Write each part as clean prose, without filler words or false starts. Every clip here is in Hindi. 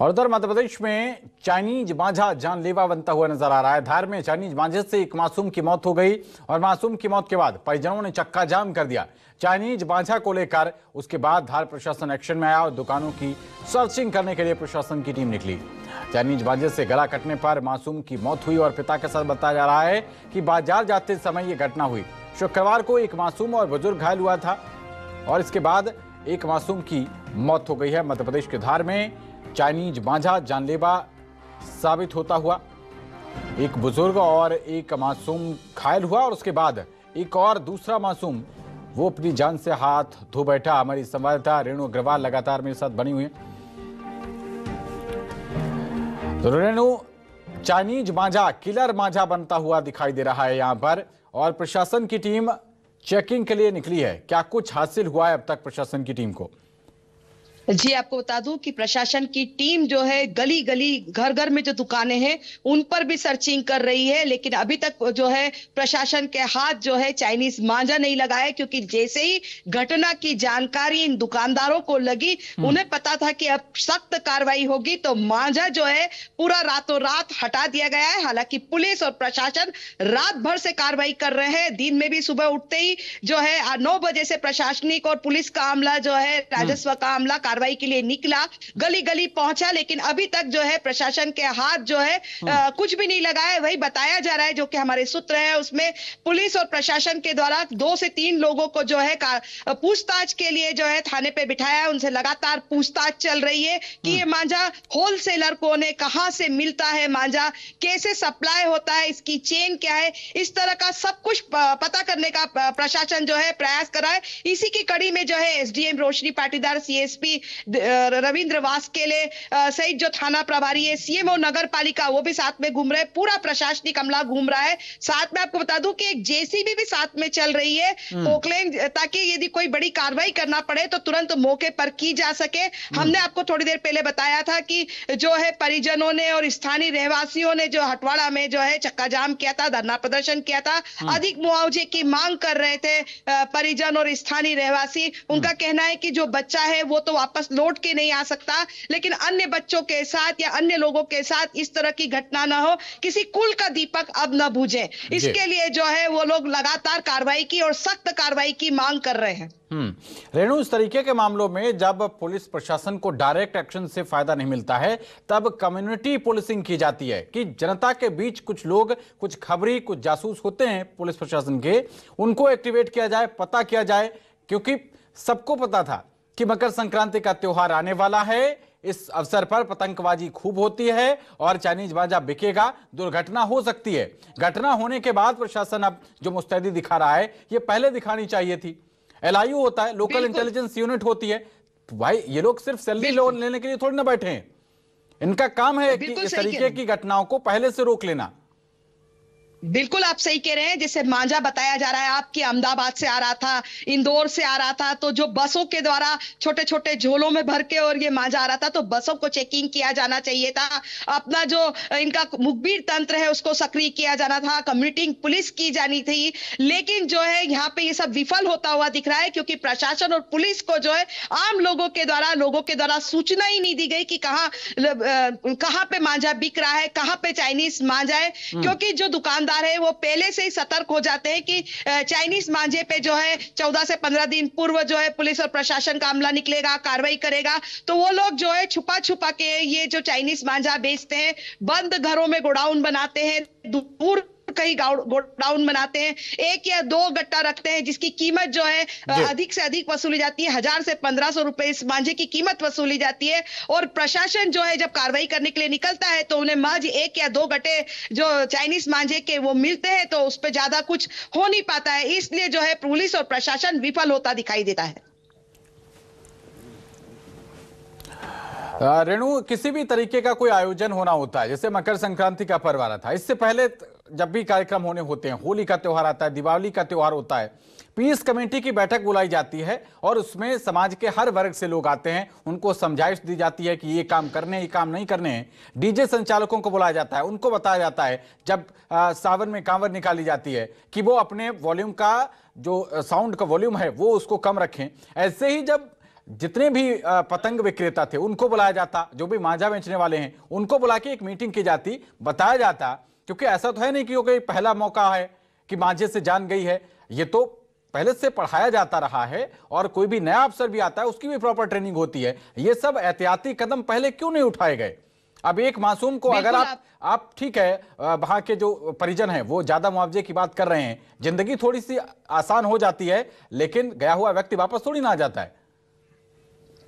और उधर मध्य प्रदेश में चाइनीज मांझा जानलेवा बनता हुआ नजर आ रहा है। धार में चाइनीज मांझे से एक मासूम की मौत हो गई और मासूम की मौत के बाद परिजनों ने चक्का जाम कर दिया चाइनीज मांझा को लेकर। उसके बाद धार प्रशासन एक्शन में आया और दुकानों की सर्चिंग करने के लिए प्रशासन की टीम निकली। चाइनीज मांझे से गला कटने पर मासूम की मौत हुई और पिता के साथ बताया जा रहा है कि बाजार जाते समय ये घटना हुई। शुक्रवार को एक मासूम और बुजुर्ग घायल हुआ था और इसके बाद एक मासूम की मौत हो गई है। मध्य प्रदेश के धार में चाइनीज मांझा जानलेवा साबित होता हुआ एक बुजुर्ग और एक मासूम घायल हुआ और उसके बाद एक और दूसरा मासूम वो अपनी जान से हाथ धो बैठा। हमारी संवाददाता रेणु अग्रवाल लगातार मेरे साथ बनी हुई है। तो रेणु, चाइनीज मांझा किलर मांझा बनता हुआ दिखाई दे रहा है यहाँ पर और प्रशासन की टीम चेकिंग के लिए निकली है। क्या कुछ हासिल हुआ है अब तक प्रशासन की टीम को? जी, आपको बता दूं कि प्रशासन की टीम जो है गली गली घर घर में जो दुकानें हैं उन पर भी सर्चिंग कर रही है, लेकिन अभी तक जो है प्रशासन के हाथ जो है चाइनीज मांझा नहीं लगा है, क्योंकि जैसे ही घटना की जानकारी इन दुकानदारों को लगी उन्हें पता था कि अब सख्त कार्रवाई होगी, तो मांझा जो है पूरा रातों रात हटा दिया गया है। हालांकि पुलिस और प्रशासन रात भर से कार्रवाई कर रहे हैं। दिन में भी सुबह उठते ही जो है 9 बजे से प्रशासनिक और पुलिस का अमला जो है राजस्व का अमला कार्रवाई के लिए निकला, गली गली पहुंचा, लेकिन अभी तक जो है प्रशासन के हाथ जो है कुछ भी नहीं लगा है। वही बताया जा रहा है, जो कि हमारे सूत्र है उसमें पुलिस और प्रशासन के द्वारा 2 से 3 लोगों को जो है पूछताछ के लिए जो है थाने पे बिठाया है। उनसे लगातार पूछताछ चल रही है कि ये मांझा होलसेलर कौन है, कहां से मिलता है मांझा, कैसे सप्लाई होता है, इसकी चेन क्या है, इस तरह का सब कुछ पता करने का प्रशासन जो है प्रयास कर रहा है। इसी की कड़ी में जो है एसडीएम रोशनी पाटीदार, सीएसपी रविंद्र वास्केले सहित जो थाना प्रभारी है, सीएमओ नगर पालिका, वो भी साथ में घूम रहे हैं। पूरा प्रशासनिक अमला घूम रहा है। साथ में आपको बता दूं कि एक जेसीबी भी साथ में चल रही है पोकलेन, ताकि यदि कोई बड़ी कार्रवाई करना पड़े तो तुरंत मौके पर की जा सके। हमने आपको थोड़ी देर पहले बताया था कि जो है परिजनों ने और स्थानीय रहवासियों ने जो हटवाड़ा में जो है चक्का जाम किया था, धरना प्रदर्शन किया था, अधिक मुआवजे की मांग कर रहे थे परिजन और स्थानीय रहवासी। उनका कहना है कि जो बच्चा है वो तो वापस लौट के नहीं आ सकता, लेकिन अन्य बच्चों के साथ या अन्य लोगों के साथ इस तरह की घटना ना हो, किसी कुल का दीपक अब न बुझे, इसके लिए जो है वो लोग लगातार कार्रवाई की और सख्त कार्रवाई की मांग कर रहे हैं। रेणु, इस तरीके के मामलों में जब पुलिस प्रशासन को डायरेक्ट एक्शन से फायदा नहीं मिलता है तब कम्युनिटी पुलिसिंग की जाती है कि जनता के बीच कुछ लोग, कुछ खबरी, कुछ जासूस होते हैं पुलिस प्रशासन के, उनको एक्टिवेट किया जाए, पता किया जाए, क्योंकि सबको पता था कि मकर संक्रांति का त्योहार आने वाला है। इस अवसर पर पतंगबाजी खूब होती है और चाइनीज मांझा बिकेगा, दुर्घटना हो सकती है। घटना होने के बाद प्रशासन अब जो मुस्तैदी दिखा रहा है ये पहले दिखानी चाहिए थी। एलआईयू होता है, लोकल इंटेलिजेंस यूनिट होती है। भाई ये लोग सिर्फ सैलरी लोन लेने के लिए थोड़ी ना बैठे हैं, इनका काम है कि इस तरीके की घटनाओं को पहले से रोक लेना। बिल्कुल आप सही कह रहे हैं। जैसे मांझा बताया जा रहा है आपकी अहमदाबाद से आ रहा था, इंदौर से आ रहा था, तो जो बसों के द्वारा छोटे छोटे झोलों में भर के और ये मांझा आ रहा था, तो बसों को चेकिंग किया जाना चाहिए था। अपना जो इनका मुखबिर तंत्र है उसको सक्रिय किया जाना था, कम्युनिटी पुलिस की जानी थी, लेकिन जो है यहाँ पे ये सब विफल होता हुआ दिख रहा है, क्योंकि प्रशासन और पुलिस को जो है आम लोगों के द्वारा सूचना ही नहीं दी गई कि कहाँ पे मांझा बिक रहा है, कहाँ पे चाइनीज मांझा है, क्योंकि जो दुकानदार है वो पहले से ही सतर्क हो जाते हैं कि चाइनीज मांझे पे जो है 14 से 15 दिन पूर्व जो है पुलिस और प्रशासन का अमला निकलेगा, कार्रवाई करेगा। तो वो लोग जो है छुपा छुपा के ये जो चाइनीज मांझा बेचते हैं, बंद घरों में गोडाउन बनाते हैं, दूर कहीं गोडाउन बनाते हैं, 1 या 2 गट्टा रखते हैं, जिसकी कीमत जो है अधिक से अधिक वसूली जाती है। 1000 से 1500 रुपए इस मांझे की कीमत वसूली जाती है। और प्रशासन जो है जब कार्रवाई करने के लिए निकलता है तो उन्हें महज 1 या 2 गट्टे जो चाइनीज मांझे के वो मिलते हैं, तो उस पर ज्यादा कुछ हो नहीं पाता है। इसलिए जो है पुलिस और प्रशासन विफल होता दिखाई देता है। रेणु, किसी भी तरीके का कोई आयोजन होना होता है, जैसे मकर संक्रांति का पर्व आ रहा था, इससे पहले जब भी कार्यक्रम होने होते हैं, होली का त्योहार आता है, दिवाली का त्योहार होता है, पीस कमेटी की बैठक बुलाई जाती है और उसमें समाज के हर वर्ग से लोग आते हैं, उनको समझाइश दी जाती है कि ये काम करने, ये काम नहीं करने हैं। डीजे संचालकों को बुलाया जाता है, उनको बताया जाता है जब सावन में कांवर निकाली जाती है कि वो अपने वॉल्यूम का जो साउंड का वॉल्यूम है वो उसको कम रखें। ऐसे ही जब जितने भी पतंग विक्रेता थे उनको बुलाया जाता, जो भी मांझा बेचने वाले हैं उनको बुला के एक मीटिंग की जाती, बताया जाता, क्योंकि ऐसा तो है नहीं कि कोई पहला मौका है कि मांझे से जान गई है। ये तो पहले से पढ़ाया जाता रहा है और कोई भी नया अफसर भी आता है उसकी भी प्रॉपर ट्रेनिंग होती है। ये सब एहतियाती कदम पहले क्यों नहीं उठाए गए? अब एक मासूम को अगर आप ठीक है, वहां के जो परिजन हैं वो ज्यादा मुआवजे की बात कर रहे हैं, जिंदगी थोड़ी सी आसान हो जाती है, लेकिन गया हुआ व्यक्ति वापस थोड़ी ना आ जाता है।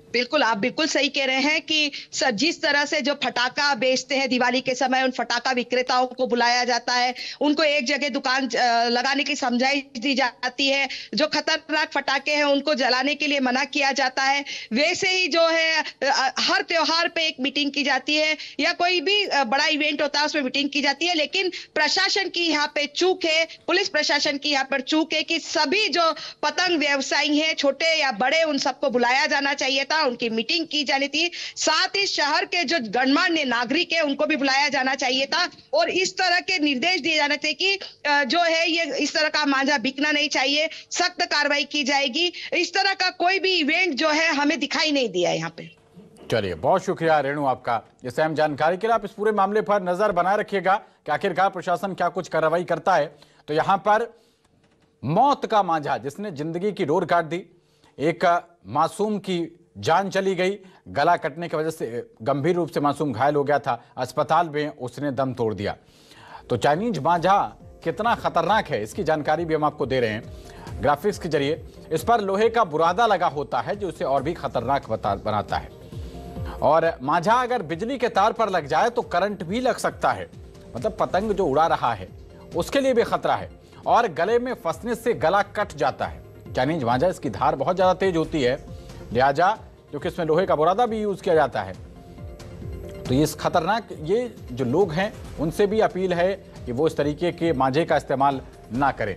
बिल्कुल, आप बिल्कुल सही कह रहे हैं कि जिस तरह से जो फटाका बेचते हैं दिवाली के समय, उन फटाका विक्रेताओं को बुलाया जाता है, उनको एक जगह दुकान लगाने की समझाइश दी जाती है, जो खतरनाक फटाके हैं उनको जलाने के लिए मना किया जाता है। वैसे ही जो है हर त्योहार पे एक मीटिंग की जाती है या कोई भी बड़ा इवेंट होता है उसमें मीटिंग की जाती है, लेकिन प्रशासन की यहाँ पे चूक है, पुलिस प्रशासन की यहाँ पर चूक है कि सभी जो पतंग व्यवसायी हैं, छोटे या बड़े, उन सबको बुलाया जाना चाहिए था, उनकी मीटिंग की जानी थी। साथ ही शहर के जो गणमान्य नागरिक है उनको भी बुलाया जाना चाहिए था और इस तरह के निर्देश दिए जाने थे कि जो है ये इस तरह का मांझा बिकना नहीं चाहिए, सख्त कार्रवाई की जाएगी। इस तरह का कोई भी इवेंट जो है हमें दिखाई नहीं दिया यहाँ पे। चलिए, बहुत शुक्रिया रेणु आपका इस अहम जानकारी के लिए। आप इस पूरे मामले पर नजर बनाए रखिएगा कि आखिरकार प्रशासन क्या कुछ कार्रवाई करता है। तो यहाँ पर मौत का मांझा जिसने जिंदगी की डोर काट दी, एक मासूम की जान चली गई, गला कटने की वजह से गंभीर रूप से मासूम घायल हो गया था, अस्पताल में उसने दम तोड़ दिया। तो चाइनीज मांझा कितना खतरनाक है इसकी जानकारी भी हम आपको दे रहे हैं ग्राफिक्स के जरिए। इस पर लोहे का बुरादा लगा होता है जो इसे और भी खतरनाक बनाता है। और मांझा अगर बिजली के तार पर लग जाए तो करंट भी लग सकता है, मतलब पतंग जो उड़ा रहा है उसके लिए भी खतरा है, और गले में फंसने से गला कट जाता है। चाइनीज मांझा इसकी धार बहुत ज्यादा तेज होती है, लिहाजा क्योंकि इसमें लोहे का बुरादा भी यूज किया जाता है। तो ये खतरनाक, ये जो लोग हैं उनसे भी अपील है कि वो इस तरीके के मांझे का इस्तेमाल ना करें।